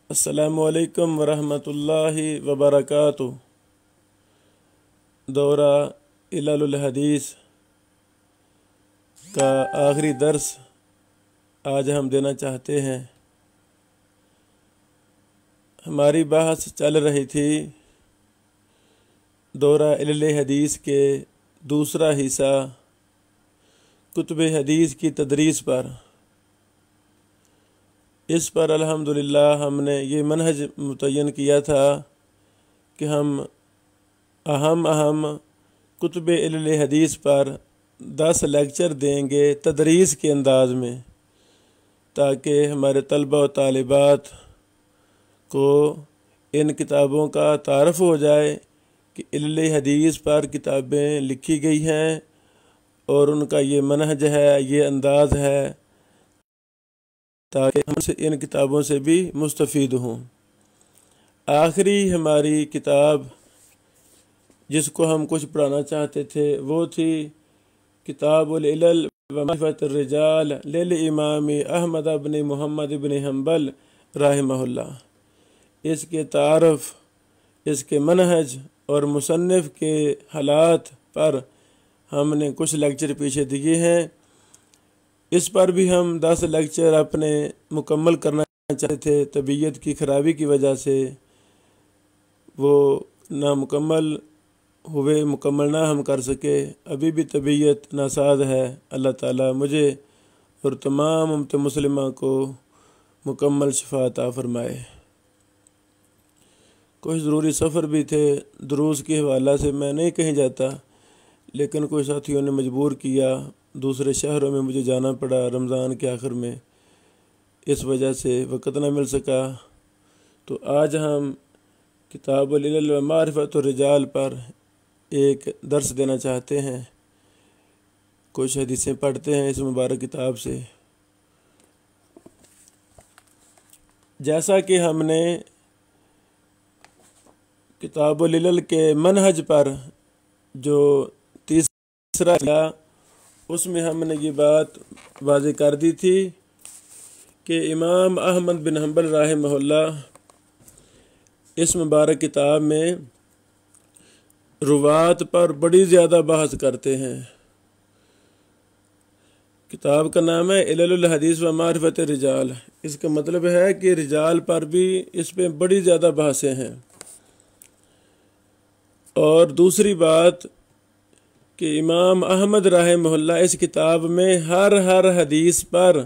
السلام علیکم ورحمۃ اللہ وبرکاتہ۔ دورہ علل الحدیث کا آخری درس آج ہم دینا چاہتے ہیں۔ ہماری بحث چل رہی تھی دورہ علل حدیث کے دوسرا حصہ کتب حدیث کی تدریس پر۔ اس پر الحمدللہ ہم نے یہ منہج متعین کیا تھا کہ ہم اہم کتب علل حدیث پر 10 لیکچر دیں گے تدریس کے انداز میں، تاکہ ہمارے طلبہ و طالبات کو ان کتابوں کا تعارف ہو جائے کہ علل حدیث پر کتابیں لکھی گئی ہیں اور ان کا یہ منہج ہے، یہ انداز ہے، تاکہ ہم سے ان کتابوں سے بھی مستفید ہوں۔ آخری ہماری کتاب جس کو ہم کچھ پڑھانا چاہتے تھے وہ تھی کتاب العلل و معرفت الرجال للامام احمد بن محمد بن حنبل رحمہ اللہ۔ اس کے تعارف، اس کے منہج اور مصنف کے حالات پر ہم نے کچھ لیکچر پیچھے دیے ہیں۔ اس پر بھی ہم 10 لیکچر اپنے مکمل کرنا چاہتے تھے، طبیعت کی خرابی کی وجہ سے وہ نامکمل ہوئے، مکمل نہ ہم کر سکے۔ ابھی بھی طبیعت ناساز ہے۔ اللہ تعالیٰ مجھے اور تمام امت مسلمہ کو مکمل شفا عطا فرمائے۔ کچھ ضروری سفر بھی تھے، دروس کے حوالہ سے میں نہیں کہیں جاتا، لیکن کچھ ساتھیوں نے مجبور کیا، دوسرے شہروں میں مجھے جانا پڑا رمضان کے آخر میں، اس وجہ سے وقت نہ مل سکا۔ تو آج ہم کتاب العلل و معرفت الرجال پر ایک درس دینا چاہتے ہیں۔ کچھ حدیثیں پڑھتے ہیں اس مبارک کتاب سے۔ جیسا کہ ہم نے کتاب العلل کے منہج پر جو تیسرا تھا، اس میں ہم نے یہ بات واضح کر دی تھی کہ امام احمد بن حنبل رحمہ اللہ اس مبارک کتاب میں روات پر بڑی زیادہ بحث کرتے ہیں۔ کتاب کا نام ہے علل الحدیث و معرفت الرجال۔ اس کا مطلب ہے کہ رجال پر بھی اس پہ بڑی زیادہ بحثیں ہیں۔ اور دوسری بات کہ امام احمد رحمہ اللہ اس کتاب میں ہر حدیث پر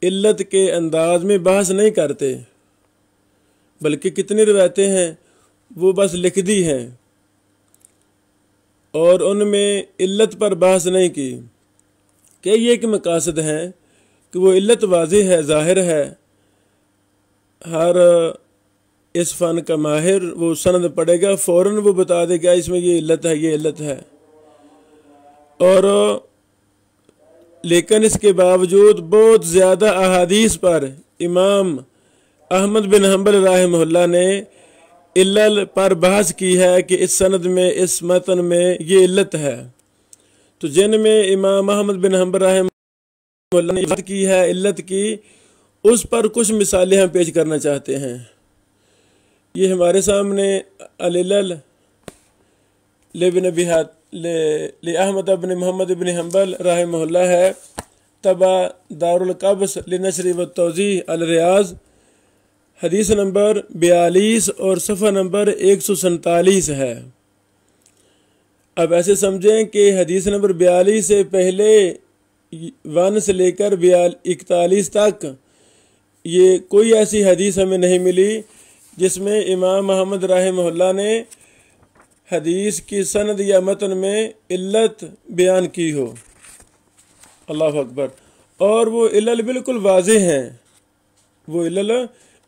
علت کے انداز میں بحث نہیں کرتے، بلکہ کتنی روایتیں ہیں وہ بس لکھ دی ہیں اور ان میں علت پر بحث نہیں کی۔ کہ یہ کہ مقاصد ہیں کہ وہ علت واضح ہے، ظاہر ہے، ہر اس فن کا ماہر وہ سند پڑھے گا، فوراً وہ بتا دے گا اس میں یہ علت ہے، یہ علت ہے۔ اور لیکن اس کے باوجود بہت زیادہ احادیث پر امام احمد بن حنبل رحمہ اللہ نے علل پر بحث کی ہے کہ اس سند میں، اس متن میں یہ علت ہے۔ تو جن میں امام احمد بن حنبل رحمہ اللہ نے بات کی ہے علت کی، اس پر کچھ مثالیں ہم پیش کرنا چاہتے ہیں۔ یہ ہمارے سامنے العلل احمد بن محمد بن حنبل رحمہ اللہ ہے، طبع دار القبس لنشر و توزیع الریاض، حدیث نمبر 42 اور صفحہ نمبر 147 ہے۔ اب ایسے سمجھیں کہ حدیث نمبر 42 سے پہلے 1 سے لے کر 41 تک یہ کوئی ایسی حدیث ہمیں نہیں ملی جس میں امام محمد رحمہ اللہ نے حدیث کی سند یا متن میں علت بیان کی ہو۔ اللہ اکبر۔ اور وہ علل بالکل واضح ہیں، وہ علل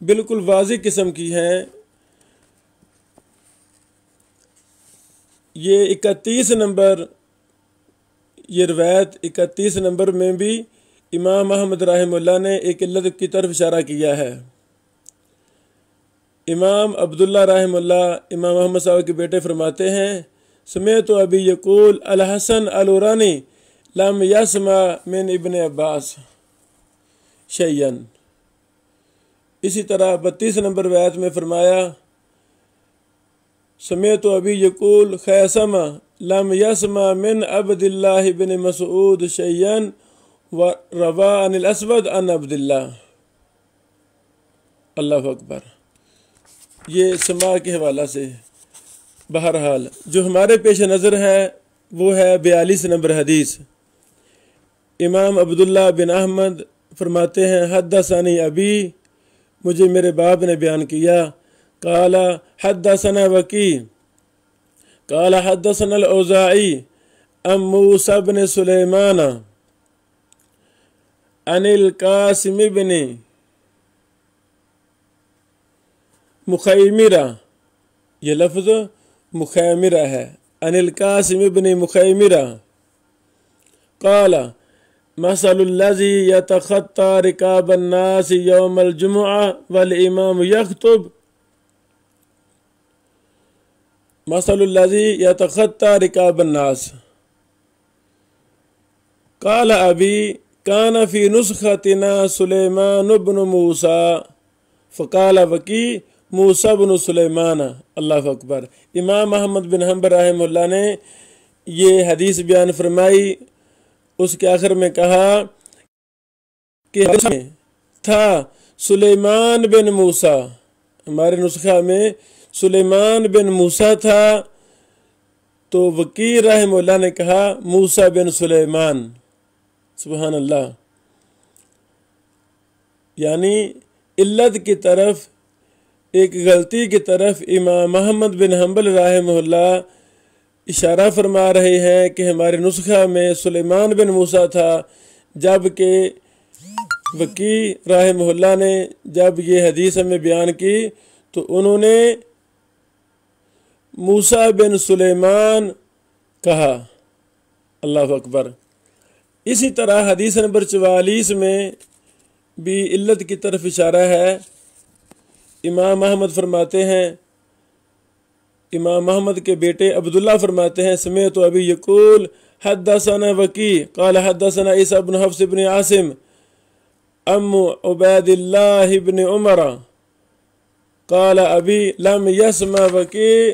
بالکل واضح قسم کی ہیں۔ یہ 31 نمبر، یہ روایت 31 نمبر میں بھی امام احمد رحمہ اللہ نے ایک علت کی طرف اشارہ کیا ہے۔ امام عبداللہ رحمہ اللہ، امام احمد صاحب کے بیٹے، فرماتے ہیں سمیعت ابی یقول الحسن العرانی لم یسمع من ابن عباس شیئن۔ اسی طرح 32 نمبر روایت میں فرمایا سمیت ابی یقول خیسمہ لم یسمع من عبد اللہ بن مسعود شیئا وروا عن الاسود عن عبد اللہ. اللہ اکبر. یہ سماع کے حوالہ سے. بہرحال جو ہمارے پیش نظر ہے وہ ہے 42 نمبر حدیث. امام عبداللہ بن احمد فرماتے ہیں حدثنی ابی، مجھے میرے باپ نے بیان کیا. قال حدثنا وکی قال حدثنا الاوزاعی عن موسیٰ بن سلیمان عن القاسم بن مخیمرہ، یہ لفظ مخیمرہ ہے، عن القاسم بن مخیمرہ قال مثل الذی یتخطی رکاب الناس یوم الجمعہ والامام یخطب مثل الذی یتخطی رکاب الناس. قال ابی کان فی نسختنا سلیمان بن موسیٰ فقال وکی موسیٰ بن سلیمان. اللہ اکبر. امام احمد بن حنبل رحمہ اللہ نے یہ حدیث بیان فرمائی. اس کے آخر میں کہا کہ تھا سلیمان بن موسیٰ، ہمارے نسخہ میں سلیمان بن موسیٰ تھا، تو وکیع رحمہ اللہ نے کہا موسیٰ بن سلیمان. سبحان اللہ. یعنی علت کی طرف، ایک غلطی کی طرف امام احمد بن حنبل رحمہ اللہ اشارہ فرما رہے ہیں کہ ہمارے نسخہ میں سلیمان بن موسیٰ تھا، جبکہ وکیع رحمہ اللہ نے جب یہ حدیث ہمیں بیان کی تو انہوں نے موسیٰ بن سلیمان کہا. اللہ اکبر. اسی طرح حدیث نمبر 44 میں بھی علت کی طرف اشارہ ہے. امام احمد فرماتے ہیں، امام احمد کے بیٹے عبداللہ فرماتے ہیں سمیت ابی یقول حدثنا وکیع قال حدثنا عیسیٰ بن حفص بن عاصم ام عبید اللہ بن عمر قال ابی لم یسمع وکیع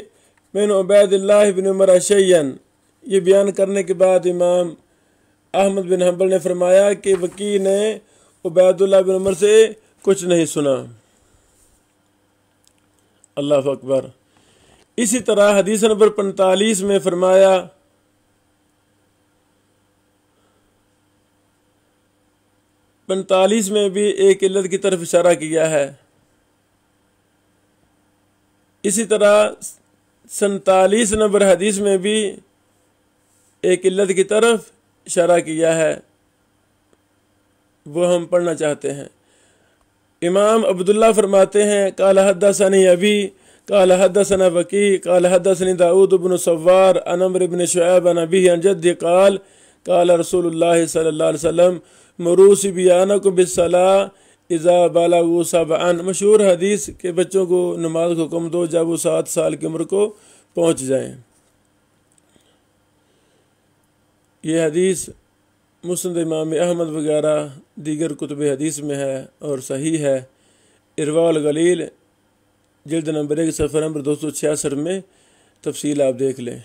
من عبید اللہ بن عمر شیئا. یہ بیان کرنے کے بعد امام احمد بن حنبل نے فرمایا کہ وکیع نے عبید اللہ بن عمر سے کچھ نہیں سنا. اللہ اکبر. اسی طرح حدیث نمبر 45 میں فرمایا میں بھی ایک علت کی طرف اشارہ کیا ہے. اسی طرح 47 نمبر حدیث میں بھی ایک علت کی طرف اشارہ کیا ہے، وہ ہم پڑھنا چاہتے ہیں. امام عبداللہ فرماتے ہیں قال حدثنی ابی قال حدثنا وکیع قال حدثنی داؤد بن سوار عن عمرو بن شعیب عن ابیہ عن جدہ قال قال رسول اللہ صلی اللہ علیہ وسلم مروا صبیانکم بالصلاۃ اذا بلغوا سبعا. مشہور حدیث کہ بچوں کو نماز کا حکم دو جب وہ 7 سال کی عمر کو پہنچ جائیں. یہ حدیث مسند امام احمد وغیرہ دیگر کتب حدیث میں ہے اور صحیح ہے. ارواء الغلیل جلد نمبر 1 صفحہ نمبر 266 میں تفصیل آپ دیکھ لیں.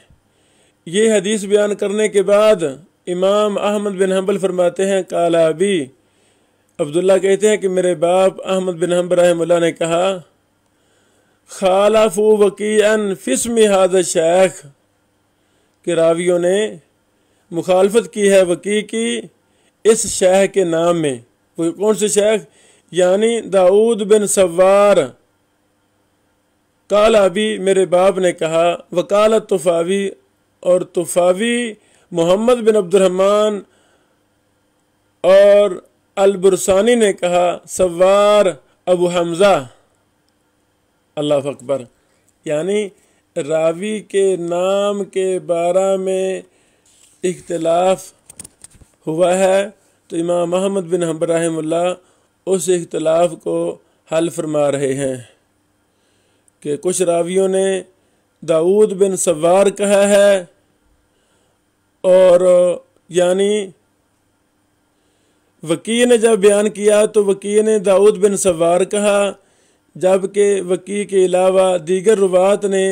یہ حدیث بیان کرنے کے بعد امام احمد بن حنبل فرماتے ہیں قال ابی، عبداللہ کہتے ہیں کہ میرے باپ احمد بن حنبل رحمہ اللہ نے کہا خالفوا وکیعا فی اسم ھذا الشیخ، کہ راویوں نے مخالفت کی ہے وکیع کی اس شیخ کے نام میں. وہ کون سے شیخ؟ یعنی داؤد بن سوار. قال ابی، میرے باپ نے کہا، وقال طفاوی، اور طفاوی محمد بن عبد الرحمن اور البرسانی نے کہا سوار ابو حمزہ. اللہ اکبر. یعنی راوی کے نام کے بارے میں اختلاف ہوا ہے تو امام محمد بن حنبل رحمہ اللہ اس اختلاف کو حل فرما رہے ہیں کہ کچھ راویوں نے داؤد بن سوار کہا ہے اور یعنی وکی نے جب بیان کیا تو وکی نے داؤد بن سوار کہا، جبکہ وکی کے علاوہ دیگر روات نے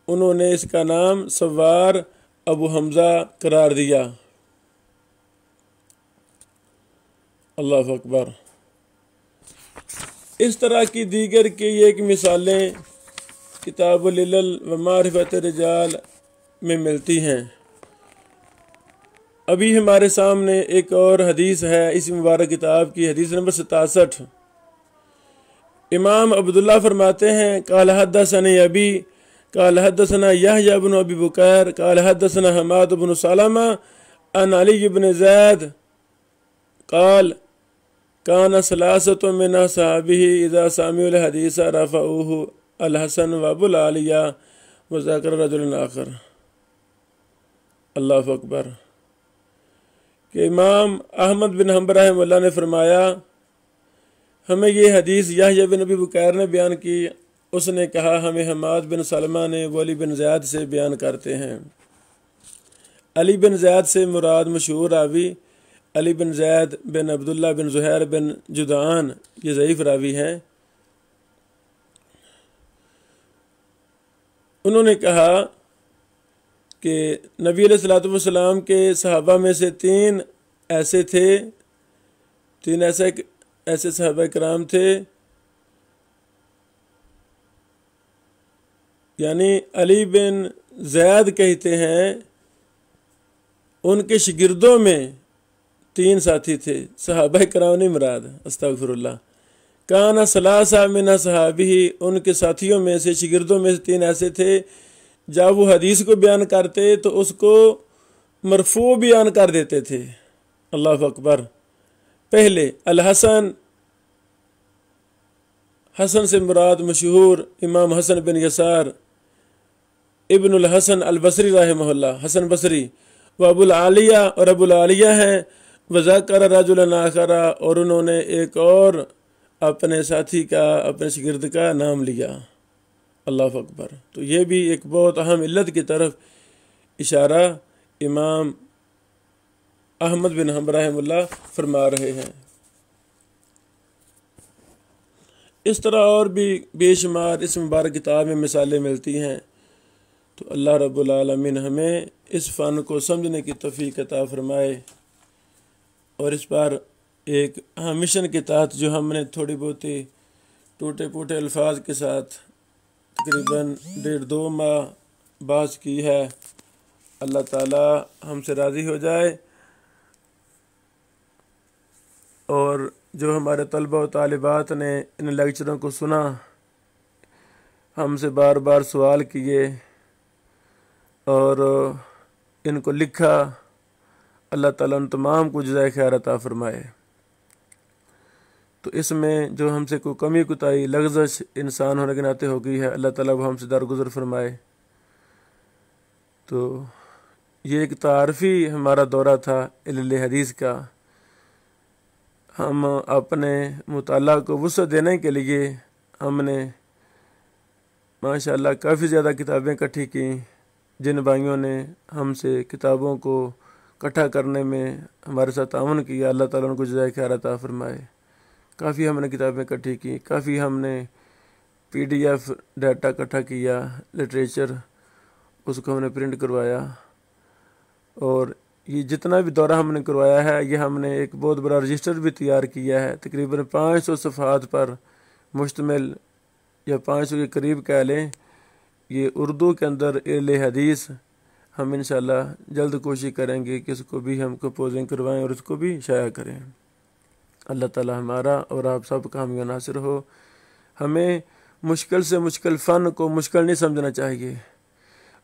انہوں نے اس کا نام سوار ابو حمزہ قرار دیا۔ اللہ اکبر۔ اس طرح کی دیگر کی ایک مثالیں کتاب العلل و معرفت الرجال میں ملتی ہیں۔ ابھی ہمارے سامنے ایک اور حدیث ہے اس مبارک کتاب کی، حدیث نمبر 67۔ امام عبداللہ فرماتے ہیں، قال حدثنی ابی قال حدثنا یحییٰ بن ابی بکیر قال حدثنا حماد بن سلمہ عن علی بن زید قال کان ثلاثۃ من اصحابہ اذا سمعوا الحدیث رفعوہ الحسن وابو العالیہ وذکر رجل آخر۔ اللہ اکبر۔ کہ امام احمد بن حنبل رحمہ اللہ نے فرمایا، ہمیں یہ حدیث یحییٰ بن ابی بکیر نے بیان کی، اس نے کہا ہمیں حماد بن سلمہ نے وہ علی بن زیاد سے بیان کرتے ہیں۔ علی بن زیاد سے مراد مشہور راوی علی بن زید بن عبداللہ بن زہیر بن جدعان، یہ ضعیف راوی ہیں۔ انہوں نے کہا کہ نبی علیہ الصلوۃ والسلام کے صحابہ میں سے تین ایسے صحابہ کرام تھے، یعنی علی بن زید کہتے ہیں ان کے شاگردوں میں تین ساتھی تھے، صحابہ کرام نہیں مراد، استغفر اللہ۔ کان ثلاثہ من اصحابہ، ان کے ساتھیوں میں سے شاگردوں میں سے تین ایسے تھے، جب وہ حدیث کو بیان کرتے تو اس کو مرفوع بیان کر دیتے تھے۔ اللہ اکبر۔ پہلے الحسن، حسن سے مراد مشہور امام حسن بن یسار ابن الحسن البصری رحمہ اللہ، حسن بصری، وہ ابو العالیہ اور ابو العالیہ ہیں، وذکر رجل آخر، اور انہوں نے ایک اور اپنے ساتھی کا، اپنے شاگرد کا نام لیا۔ اللہ اکبر۔ تو یہ بھی ایک بہت اہم علت کی طرف اشارہ امام احمد بن حنبل رحمہ اللہ فرما رہے ہیں۔ اس طرح اور بھی بے شمار اس مبارک کتاب میں مثالیں ملتی ہیں۔ تو اللہ رب العالمین ہمیں اس فن کو سمجھنے کی توفیق عطا فرمائے، اور اس پر ایک مشن کے تحت جو ہم نے تھوڑی بہت ٹوٹے پوٹے الفاظ کے ساتھ تقریباً 1.5-2 ماہ بحث کی ہے، اللہ تعالی ہم سے راضی ہو جائے، اور جو ہمارے طلبہ و طالبات نے ان لیکچروں کو سنا، ہم سے بار بار سوال کیے اور ان کو لکھا، اللہ تعالیٰ ان تمام کو جزائے خیر عطا فرمائے۔ تو اس میں جو ہم سے کوئی کمی کوتاہی لغزش انسان ہونے کے ناطے ہو گئی ہے، اللہ تعالیٰ وہ ہم سے درگزر فرمائے۔ تو یہ ایک تعارفی ہمارا دورہ تھا علل حدیث کا۔ ہم اپنے مطالعہ کو وسعت دینے کے لیے ہم نے ماشاءاللہ کافی زیادہ کتابیں اکٹھی کیں۔ جن بھائیوں نے ہم سے کتابوں کو اکٹھا کرنے میں ہمارے ساتھ تعاون کیا، اللہ تعالیٰ ان کو جزائے خیر عطا فرمائے۔ کافی ہم نے کتابیں اکٹھی کی، کافی ہم نے PDF ڈیٹا اکٹھا کیا، لٹریچر، اس کو ہم نے پرنٹ کروایا، اور یہ جتنا بھی دورہ ہم نے کروایا ہے، یہ ہم نے ایک بہت بڑا رجسٹر بھی تیار کیا ہے، تقریباً 500 صفحات پر مشتمل، یا 500 کے قریب کہہ لیں۔ یہ اردو کے اندر علل حدیث ہم انشاءاللہ جلد کوشش کریں گے کہ اس کو بھی ہم کمپوزنگ کروائیں اور اس کو بھی شائع کریں۔ اللہ تعالی ہمارا اور آپ سب کا حامی و ناصر ہو۔ ہمیں مشکل سے مشکل فن کو مشکل نہیں سمجھنا چاہیے،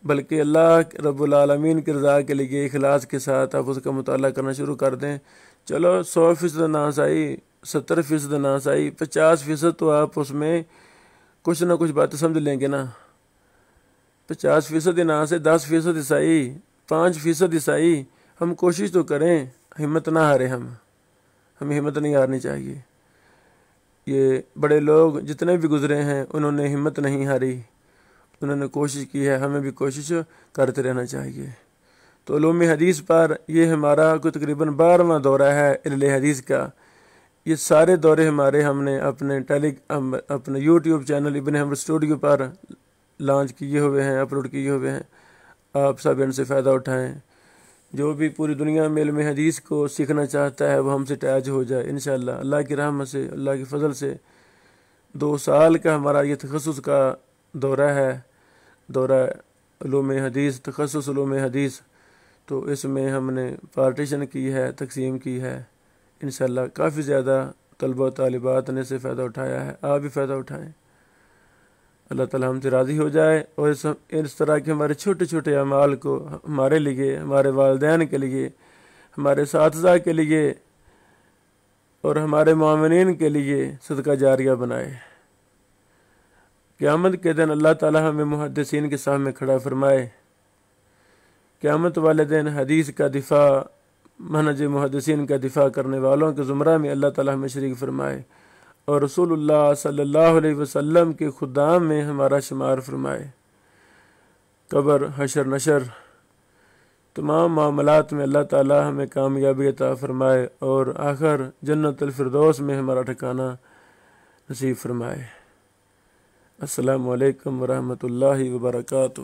بلکہ اللہ رب العالمین کی رضا کے لیے اخلاص کے ساتھ آپ اس کا مطالعہ کرنا شروع کر دیں۔ چلو 100% نہ صحیح، 70% نہ صحیح، 50% تو آپ اس میں کچھ نہ کچھ باتیں سمجھ لیں گے نا۔ 50% نہ سے 10% صحیح، 5% صحیح، ہم کوشش تو کریں، ہمت نہ ہاریں، ہمیں ہمت نہیں ہارنی چاہیے۔ یہ بڑے لوگ جتنے بھی گزرے ہیں انہوں نے ہمت نہیں ہاری، انہوں نے کوشش کی ہے، ہمیں بھی کوشش کرتے رہنا چاہیے۔ تو علوم حدیث پر یہ ہمارا کوئی تقریباً 12واں دورہ ہے علم حدیث کا۔ یہ سارے دورے ہمارے ہم نے اپنے یوٹیوب چینل ابن حنبل اسٹوڈیو پر لانچ کیے ہوئے ہیں، اپلوڈ کیے ہوئے ہیں۔ آپ سب ان سے فائدہ اٹھائیں۔ جو بھی پوری دنیا میں علم حدیث کو سیکھنا چاہتا ہے وہ ہم سے اٹیچ ہو جائے انشاءاللہ۔ اللہ کی رحمت سے، اللہ کے فضل سے 2 سال کا ہمارا یہ تخصص کا دورہ ہے، دورہ علوم حدیث، تخصص علوم حدیث۔ تو اس میں ہم نے پارٹیشن کی ہے، تقسیم کی ہے انشاءاللہ۔ کافی زیادہ طلبہ و طالبات نے سے فائدہ اٹھایا ہے، آپ بھی فائدہ اٹھائیں۔ اللہ تعالی ہم سے راضی ہو جائے اور اس طرح کے ہمارے چھوٹے چھوٹے اعمال کو ہمارے لیے، ہمارے والدین کے لیے، ہمارے اساتذہ کے لیے اور ہمارے معاونین کے لیے صدقہ جاریہ بنائے۔ قیامت کے دن اللہ تعالی ہمیں محدثین کے سامنے کھڑا فرمائے۔ قیامت والے دن حدیث کا دفاع، منہج محدثین کا دفاع کرنے والوں کے زمرہ میں اللہ تعالی ہمیں شریک فرمائے اور رسول اللہ صلی اللہ علیہ وسلم کے خدام میں ہمارا شمار فرمائے۔ قبر، حشر، نشر، تمام معاملات میں اللہ تعالی ہمیں کامیابی عطا فرمائے اور آخر جنت الفردوس میں ہمارا ٹھکانہ نصیب فرمائے۔ السلام علیکم ورحمۃ اللہ وبرکاتہ۔